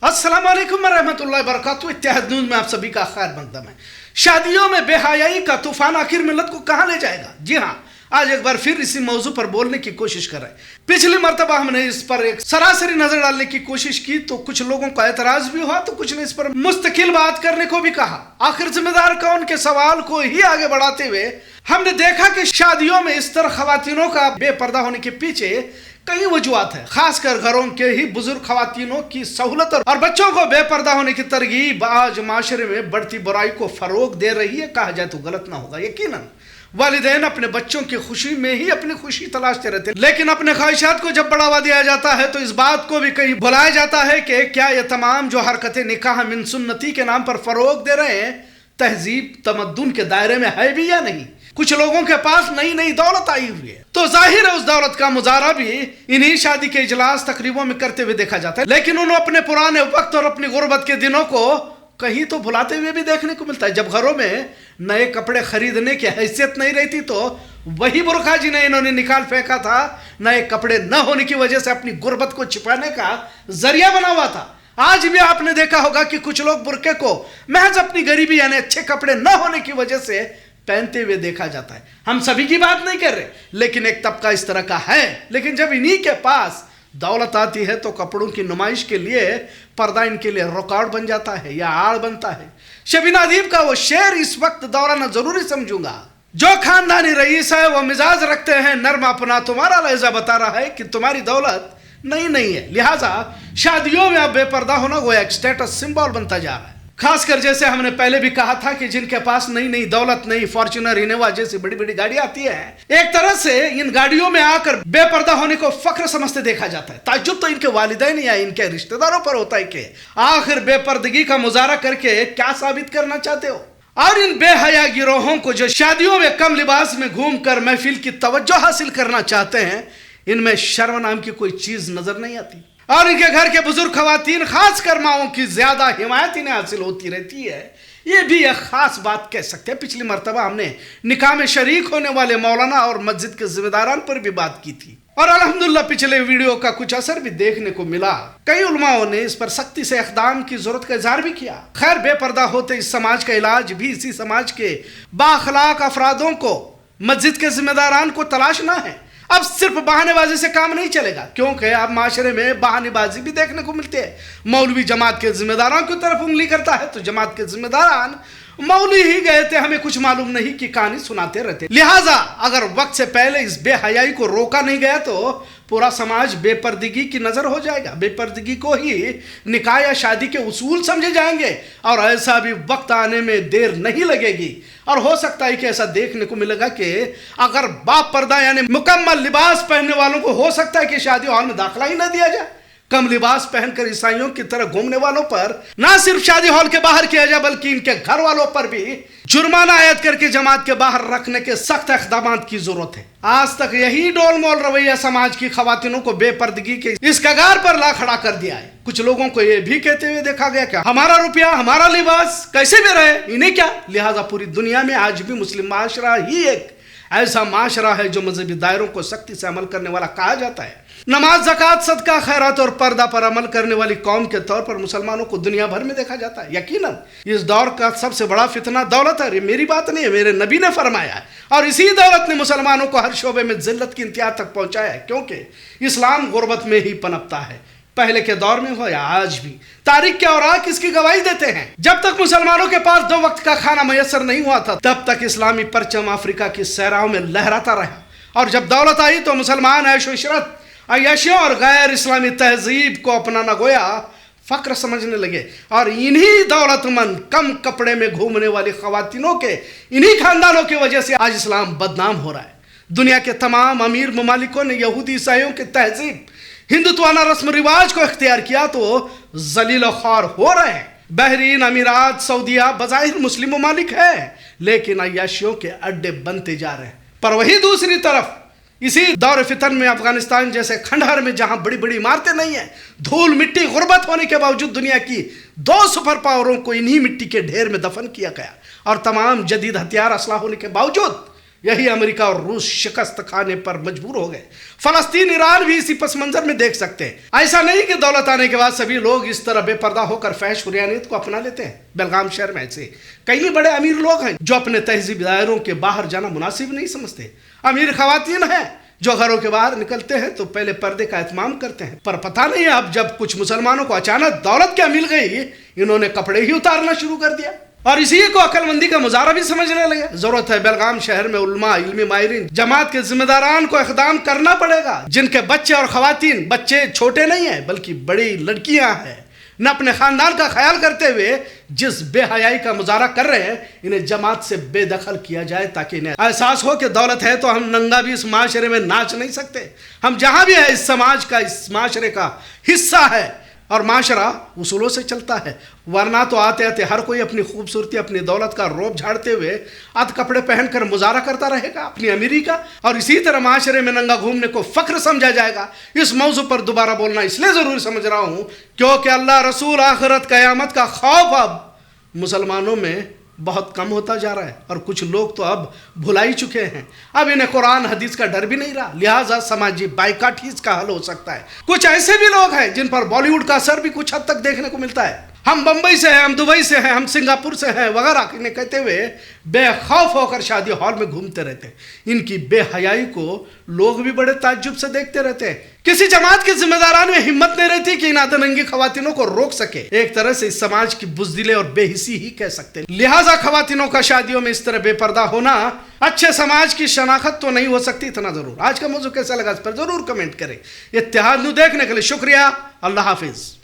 अस्सलाम वालेकुम रहमतुल्लाहि वबरकातुहू। इत्तेहाद न्यूज़ में आप सभी का खैर मकदम है। शादियों में बेहयाई का तूफान आखिर मिल्लत को कहाँ ले जाएगा? जी हाँ, आज एक बार फिर इसी मौजू पर बोलने की कोशिश कर रहे हैं। पिछली मर्तबा हमने इस पर एक सरासरी नजर डालने की कोशिश की तो कुछ लोगों का एतराज भी हुआ, तो कुछ ने इस पर मुस्तकिल बात करने को भी कहा। आखिर जिम्मेदार कौन के सवाल को ही आगे बढ़ाते हुए हमने देखा कि शादियों में इस तरह खवातीनों का बेपर्दा होने के पीछे कई वजूहत है। खासकर घरों के ही बुजुर्ग खवातीनों की सहूलत और बच्चों को बेपर्दा होने की तरगीब आज माशरे में बढ़ती बुराई को फरोग दे रही है। कहा जाए तो गलत ना होगा। यकीनन वालिदैन अपने बच्चों की खुशी में ही अपनी खुशी तलाशते रहते हैं, लेकिन अपने ख्वाहिशात को जब बढ़ावा दिया जाता है तो इस बात को भी कहीं भुलाया जाता है कि क्या ये तमाम जो हरकतें निकाह मिन सुन्नती के नाम पर फरोग दे रहे हैं तहजीब तमद्दुन के दायरे में है भी या नहीं। कुछ लोगों के पास नई नई दौलत आई हुई है तो जाहिर है उस दौलत का मुजाहरा भी इन्हीं शादी के इजलास तकरीबों में करते हुए देखा जाता है, लेकिन उन्होंने अपने पुराने वक्त और अपनी गुर्बत के दिनों को कहीं तो भुलाते हुए भी देखने को मिलता है। जब घरों में नए कपड़े खरीदने की हैसियत नहीं रहती तो वही बुरखा जिन्हें इन्होंने निकाल फेंका था नए कपड़े न होने की वजह से अपनी गुर्बत को छिपाने का जरिया बना हुआ था। आज भी आपने देखा होगा कि कुछ लोग बुरके को महज अपनी गरीबी यानी अच्छे कपड़े न होने की वजह से पहनते हुए देखा जाता है। हम सभी की बात नहीं कर रहे, लेकिन एक तबका इस तरह का है। लेकिन जब इन्हीं के पास दौलत आती है तो कपड़ों की नुमाइश के लिए पर्दा इनके लिए रुकावट बन जाता है या आड़ बनता है। शबीना अदीब का वो शेर इस वक्त दोहराना जरूरी समझूंगा। जो खानदानी रईस है वो मिजाज रखते हैं नर्म, अपना तुम्हारा लहजा बता रहा है कि तुम्हारी दौलत नहीं है, लिहाजा शादियों में अब बेपर्दा होना वो एक स्टेटस सिंबल बनता जा रहा है। खासकर जैसे हमने पहले भी कहा था कि जिनके पास नई दौलत, नई फॉर्च्यूनर, इनोवा जैसी बड़ी बड़ी गाड़ी आती है, एक तरह से इन गाड़ियों में आकर बेपर्दा होने को फख्र समझते देखा जाता है। ताज्जुब तो इनके वालिदैन या इनके रिश्तेदारों पर होता है कि आखिर बेपर्दगी का मुजाहरा करके क्या साबित करना चाहते हो। और इन बेहया गिरोहों को जो शादियों में कम लिबास में घूमकर महफिल की तवज्जो हासिल करना चाहते हैं, इनमें शर्म नाम की कोई चीज नजर नहीं आती और इनके घर के बुजुर्ग खवातीन खासकर माओं की ज्यादा हिमायत इन्हें हासिल होती रहती है। ये भी एक खास बात कह सकते हैं। पिछली मर्तबा हमने निकाह में शरीक होने वाले मौलाना और मस्जिद के जिम्मेदारान पर भी बात की थी और अल्हम्दुलिल्लाह पिछले वीडियो का कुछ असर भी देखने को मिला। कई उलमाओं ने इस पर सख्ती से इक़दाम की जरूरत का इजहार भी किया। खैर, बेपर्दा होते इस समाज का इलाज भी इसी समाज के बाअखलाक अफरादों को, मस्जिद के जिम्मेदारान को तलाशना है। अब सिर्फ बहानेबाजी से काम नहीं चलेगा, क्योंकि अब माशरे में बहानेबाजी भी देखने को मिलती है। मौलवी जमात के जिम्मेदारों की तरफ उंगली करता है तो जमात के जिम्मेदारान मौलवी ही गए थे, हमें कुछ मालूम नहीं की कहानी सुनाते रहते। लिहाजा अगर वक्त से पहले इस बेहयाई को रोका नहीं गया तो पूरा समाज बेपर्दगी की नजर हो जाएगा। बेपर्दगी को ही निकाह या शादी के उसूल समझे जाएंगे और ऐसा भी वक्त आने में देर नहीं लगेगी। और हो सकता है कि ऐसा देखने को मिलेगा कि अगर बाप पर्दा यानी मुकम्मल लिबास पहनने वालों को हो सकता है कि शादी हॉल में दाखिला ही न दिया जाए। कम लिबास पहनकर ईसाइयों की तरह घूमने वालों पर ना सिर्फ शादी हॉल के बाहर किया जाए बल्कि इनके घर वालों पर भी जुर्माना आयद करके जमात के बाहर रखने के सख्त इक़दाम की जरूरत है। आज तक यही डोल मोल रवैया समाज की खवातीनों को बेपर्दगी के इस कगार पर ला खड़ा कर दिया है। कुछ लोगों को यह भी कहते हुए देखा गया कि हमारा रुपया, हमारा लिबास कैसे भी रहे, इन्हें क्या। लिहाजा पूरी दुनिया में आज भी मुस्लिम माशरा ही एक ऐसा माशरा है जो मजहबी दायरों को सख्ती से अमल करने वाला कहा जाता है। नमाज, ज़कात, सदका, खैरात और पर्दा पर अमल करने वाली कौम के तौर पर मुसलमानों को दुनिया भर में देखा जाता है। यकीनन इस दौर का सबसे बड़ा फितना दौलत है। ये मेरी बात नहीं है, मेरे नबी ने फरमाया है। और इसी दौलत ने मुसलमानों को हर शोबे में जिल्लत की इंतहा तक पहुंचाया है, क्योंकि इस्लाम गुर्बत में ही पनपता है। पहले के दौर में हो या आज भी तारीख के औराक इसकी गवाही देते हैं। जब तक मुसलमानों के पास 2 वक्त का खाना मयसर नहीं हुआ था तब तक इस्लामी परचम अफ्रीका की सहराओं में लहराता रहा, और जब दौलत आई तो मुसलमान ऐश व इशरत, अय्याशियों और गैर इस्लामी तहजीब को अपनाना गोया फक्र समझने लगे। और इन्हीं दौलतमंद कम कपड़े में घूमने वाली खवातीनों के इन्हीं खानदानों की वजह से आज इस्लाम बदनाम हो रहा है। दुनिया के तमाम अमीर ममालिकों ने यहूदी ईसाइयों की तहजीब, हिंदुत्वाना रस्म रिवाज को इख्तियार किया तो जलील ख्वार हो रहे हैं। बहरीन, अमीरात, सऊदिया बज़ाहिर मुस्लिम ममालिक है, लेकिन अय्याशियों के अड्डे बनते जा रहे हैं। पर वही दूसरी तरफ इसी दौर फितन में अफगानिस्तान जैसे खंडहर में जहां बड़ी बड़ी इमारतें नहीं है, धूल मिट्टी गुर्बत होने के बावजूद दुनिया की 2 सुपर पावरों को इन्हीं मिट्टी के ढेर में दफन किया गया। और तमाम जदीद हथियार असला होने के बावजूद यही अमेरिका और रूस शिकस्त खाने पर मजबूर हो गए। फलस्तीन, ईरान भी इसी पस मंजर में देख सकते हैं। ऐसा नहीं कि दौलत आने के बाद सभी लोग इस तरह बेपर्दा होकर फैश हुरियानियत को अपना लेते हैं। बेलगाम शहर में ऐसे कई बड़े अमीर लोग हैं जो अपने तहजीब दायरों के बाहर जाना मुनासिब नहीं समझते। अमीर खवातीन हैं जो घरों के बाहर निकलते हैं तो पहले पर्दे का एहतमाम करते हैं, पर पता नहीं अब जब कुछ मुसलमानों को अचानक दौलत क्या मिल गई, इन्होंने कपड़े ही उतारना शुरू कर दिया और इसी को अक्लमंदी का मुजाहरा भी समझने लगे। जरूरत है बेलगाम शहर में उलमा, इल्मी माहिरीन, जमात के जिम्मेदारान को इक़दाम करना पड़ेगा, जिनके बच्चे और खवातीन, बच्चे छोटे नहीं हैं बल्कि बड़ी लड़कियां हैं, न अपने खानदान का ख्याल करते हुए जिस बेहयाई का मुजाहरा कर रहे हैं, इन्हें जमात से बेदखल किया जाए ताकि इन्हें एहसास हो कि दौलत है तो हम नंगा भी इस माशरे में नाच नहीं सकते। हम जहां भी है इस समाज का, इस माशरे का हिस्सा है और माशरा उसूलों से चलता है, वरना तो आते आते हर कोई अपनी खूबसूरती, अपनी दौलत का रोब झाड़ते हुए अध कपड़े पहनकर मुजाहरा करता रहेगा अपनी अमीरी का, और इसी तरह माशरे में नंगा घूमने को फख्र समझा जाएगा। इस मौजू पर दोबारा बोलना इसलिए ज़रूरी समझ रहा हूँ क्योंकि अल्लाह, रसूल, आखिरत, क़यामत का खौफ अब मुसलमानों में बहुत कम होता जा रहा है और कुछ लोग तो अब भुला ही चुके हैं। अब इन्हें कुरान हदीस का डर भी नहीं रहा, लिहाजा समाजी बाइकाट ही इसका हल हो सकता है। कुछ ऐसे भी लोग हैं जिन पर बॉलीवुड का असर भी कुछ हद तक देखने को मिलता है। हम बम्बई से हैं, हम दुबई से हैं, हम सिंगापुर से हैं वगैरह इन्हें कहते हुए बेखौफ होकर शादी हॉल में घूमते रहते हैं। इनकी बेहयाई को लोग भी बड़े ताज्जुब से देखते रहते हैं। किसी जमात के जिम्मेदारान में हिम्मत नहीं रहती कि इन अदनंगी खवातीनों को रोक सके। एक तरह से इस समाज की बुज़दिले और बेहिसी ही कह सकते हैं। लिहाजा खवातीनों का शादियों में इस तरह बेपर्दा होना अच्छे समाज की शनाख्त तो नहीं हो सकती, इतना जरूर। आज का मौजू कैसा लगा इस पर जरूर कमेंट करें। इत्तेहाद न्यूज़ देखने के लिए शुक्रिया। अल्लाह हाफिज।